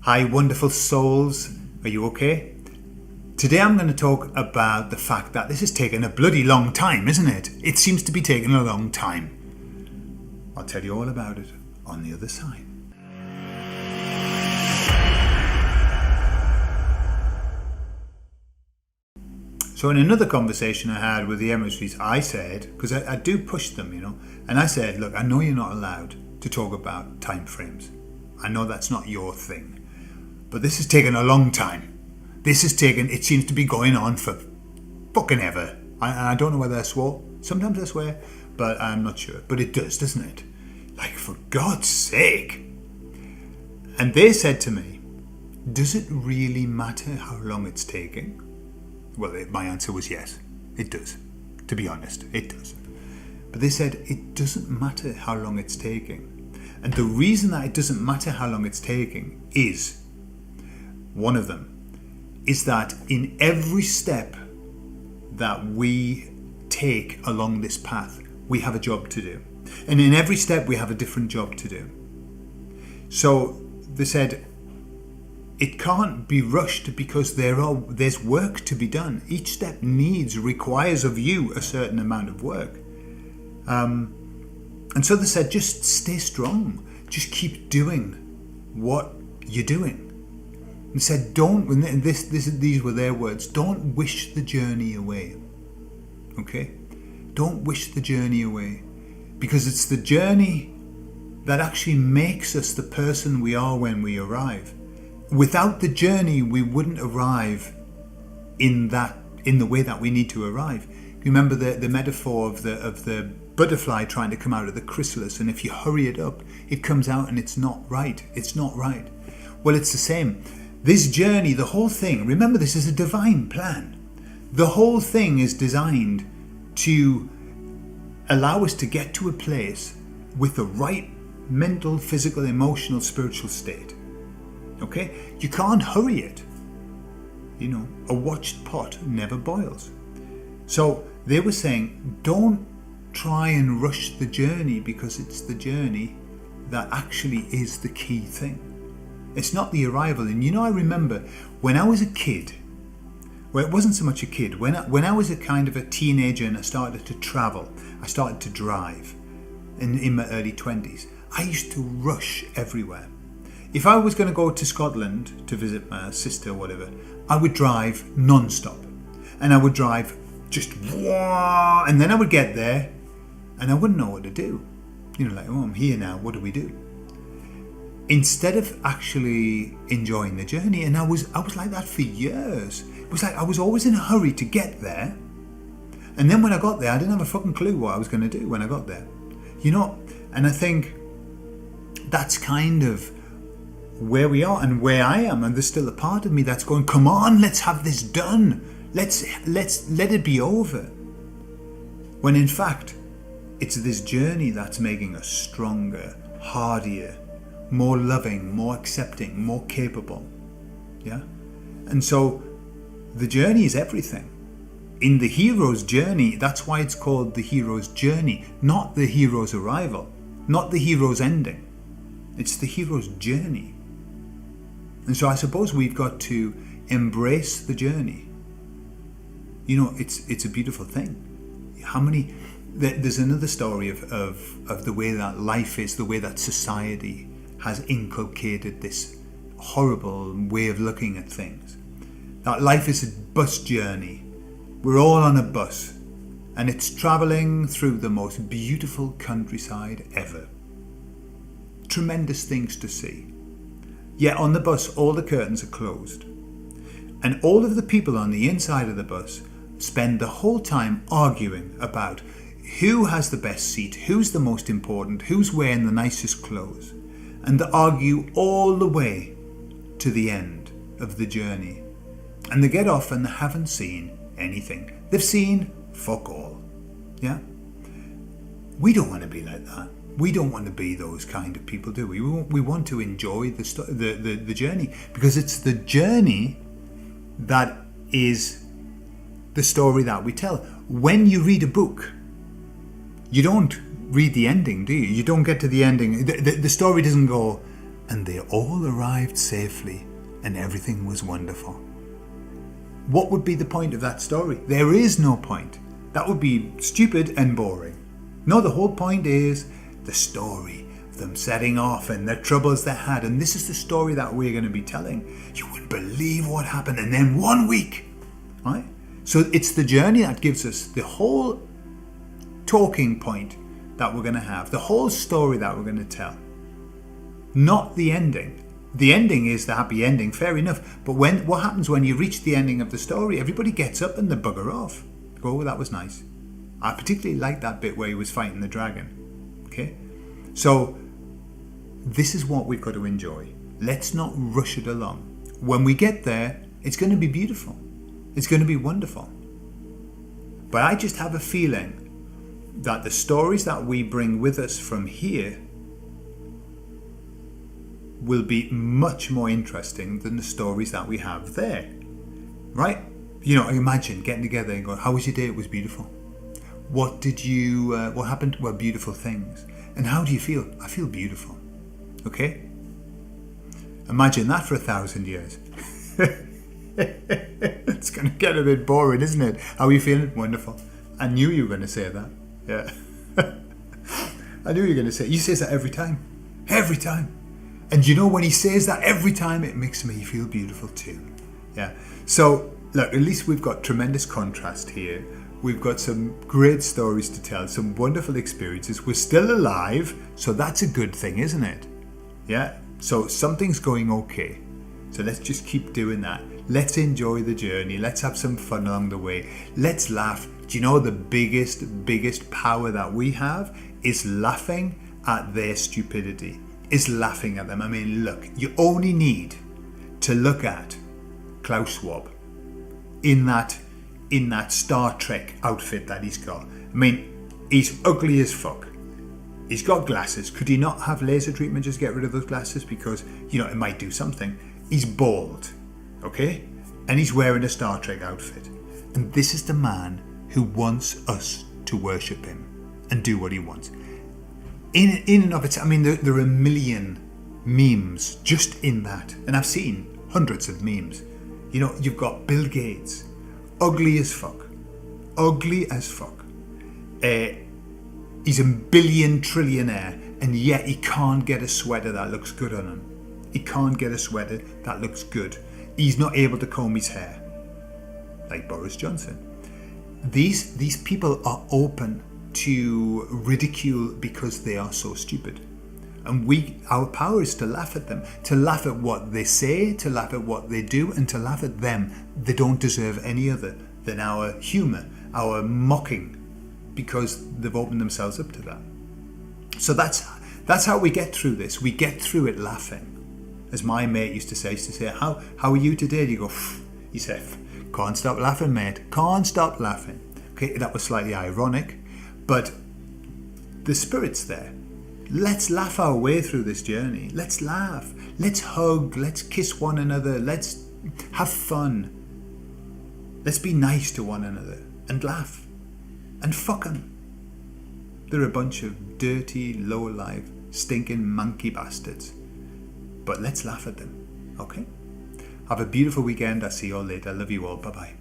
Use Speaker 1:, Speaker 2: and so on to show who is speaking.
Speaker 1: Hi, wonderful souls. Are you okay? Today I'm going to talk about the fact that this has taken a bloody long time, isn't it? It seems to be taking a long time. I'll tell you all about it on the other side. So in another conversation I had with the emissaries, I said, because I do push them, and I said, look, I know you're not allowed to talk about time frames. I know that's not your thing. But this has taken a long time. It seems to be going on for fucking ever. I don't know whether I swore. Sometimes I swear, but I'm not sure. But it does, doesn't it? Like, for God's sake. And they said to me, does it really matter how long it's taking? Well, my answer was yes, it does. To be honest, it does. But they said it doesn't matter how long it's taking. And the reason that it doesn't matter how long it's taking is, one of them, is that in every step that we take along this path, we have a job to do. And in every step, we have a different job to do. So they said, it can't be rushed because there's work to be done. Each step requires of you a certain amount of work. And so they said, just stay strong. Just keep doing what you're doing. They said, these were their words, don't wish the journey away. Okay? Don't wish the journey away. Because it's the journey that actually makes us the person we are when we arrive. Without the journey, we wouldn't arrive in the way that we need to arrive. You remember the metaphor of the butterfly trying to come out of the chrysalis, and if you hurry it up, it comes out and it's not right. It's not right. Well, it's the same. This journey, the whole thing, remember, this is a divine plan. The whole thing is designed to allow us to get to a place with the right mental, physical, emotional, spiritual state. Okay? You can't hurry it. A watched pot never boils. So they were saying, don't try and rush the journey, because it's the journey that actually is the key thing. It's not the arrival. And I remember when I was a kid, well, it wasn't so much a kid, when I was a kind of a teenager and I started to travel, I started to drive in my early 20s, I used to rush everywhere. If I was going to go to Scotland to visit my sister or whatever, I would drive non-stop. And I would drive just, and then I would get there and I wouldn't know what to do. Like, oh, I'm here now, what do we do? Instead of actually enjoying the journey, and I was like that for years. It was like I was always in a hurry to get there. And then when I got there, I didn't have a fucking clue what I was going to do when I got there. And I think that's kind of where we are and where I am, and there's still a part of me that's going, come on, let's have this done. Let's let it be over. When in fact, it's this journey that's making us stronger, hardier, more loving, more accepting, more capable. Yeah? And so the journey is everything. In the hero's journey, that's why it's called the hero's journey, not the hero's arrival, not the hero's ending. It's the hero's journey. And so I suppose we've got to embrace the journey. It's a beautiful thing. There's another story of the way that life is, the way that society has inculcated this horrible way of looking at things. That life is a bus journey. We're all on a bus, and it's travelling through the most beautiful countryside ever. Tremendous things to see. Yet on the bus, all the curtains are closed. And all of the people on the inside of the bus spend the whole time arguing about who has the best seat, who's the most important, who's wearing the nicest clothes. And they argue all the way to the end of the journey. And they get off and they haven't seen anything. They've seen fuck all. Yeah? We don't want to be like that. We don't want to be those kind of people, do we? We want to enjoy the journey, because it's the journey that is the story that we tell. When you read a book, you don't read the ending, do you? You don't get to the ending. The story doesn't go, and they all arrived safely, and everything was wonderful. What would be the point of that story? There is no point. That would be stupid and boring. No, the whole point is the story of them setting off and the troubles they had. And this is the story that we're going to be telling. You wouldn't believe what happened. And then 1 week, right? So it's the journey that gives us the whole talking point that we're going to have, the whole story that we're going to tell. Not the ending. The ending is the happy ending, fair enough. But what happens when you reach the ending of the story? Everybody gets up and they bugger off. Go, oh, that was nice. I particularly liked that bit where he was fighting the dragon. Okay? So, this is what we've got to enjoy. Let's not rush it along. When we get there, it's going to be beautiful. It's going to be wonderful. But I just have a feeling that the stories that we bring with us from here will be much more interesting than the stories that we have there. Right? You know, imagine getting together and going, how was your day? It was beautiful. What happened? Well, beautiful things. And how do you feel? I feel beautiful. Okay? Imagine that for 1,000 years. It's going to get a bit boring, isn't it? How are you feeling? Wonderful. I knew you were going to say that. Yeah. I knew you were going to say it. He says that every time. Every time. And you know, when he says that every time, it makes me feel beautiful too. Yeah. So, look, at least we've got tremendous contrast here. We've got some great stories to tell, some wonderful experiences. We're still alive, so that's a good thing, isn't it? Yeah. So something's going okay. So let's just keep doing that. Let's enjoy the journey. Let's have some fun along the way. Let's laugh. Do you know the biggest power that we have is laughing at their stupidity, is laughing at them. I mean, look, you only need to look at Klaus Schwab in that Star Trek outfit that he's got. I mean, he's ugly as fuck. He's got glasses. Could he not have laser treatment, just get rid of those glasses? Because, you know, it might do something. He's bald, okay? And he's wearing a Star Trek outfit. And this is the man who wants us to worship him and do what he wants. In and of itself, I mean, there are a million memes just in that. And I've seen hundreds of memes. You know, you've got Bill Gates, ugly as fuck. Ugly as fuck. He's a billion trillionaire, and yet he can't get a sweater that looks good on him. He can't get a sweater that looks good. He's not able to comb his hair, like Boris Johnson. These people are open to ridicule because they are so stupid. And our power is to laugh at them, to laugh at what they say, to laugh at what they do, and to laugh at them. They don't deserve any other than our humour, our mocking, because they've opened themselves up to that. So that's how we get through this. We get through it laughing. As my mate used to say, how are you today? And you go, he said, can't stop laughing, mate. Can't stop laughing. Okay, that was slightly ironic, but the spirit's there. Let's laugh our way through this journey. Let's laugh. Let's hug. Let's kiss one another. Let's have fun. Let's be nice to one another and laugh. And fuck them. They're a bunch of dirty, low-life, stinking monkey bastards. But let's laugh at them, okay? Have a beautiful weekend. I'll see you all later. I love you all. Bye-bye.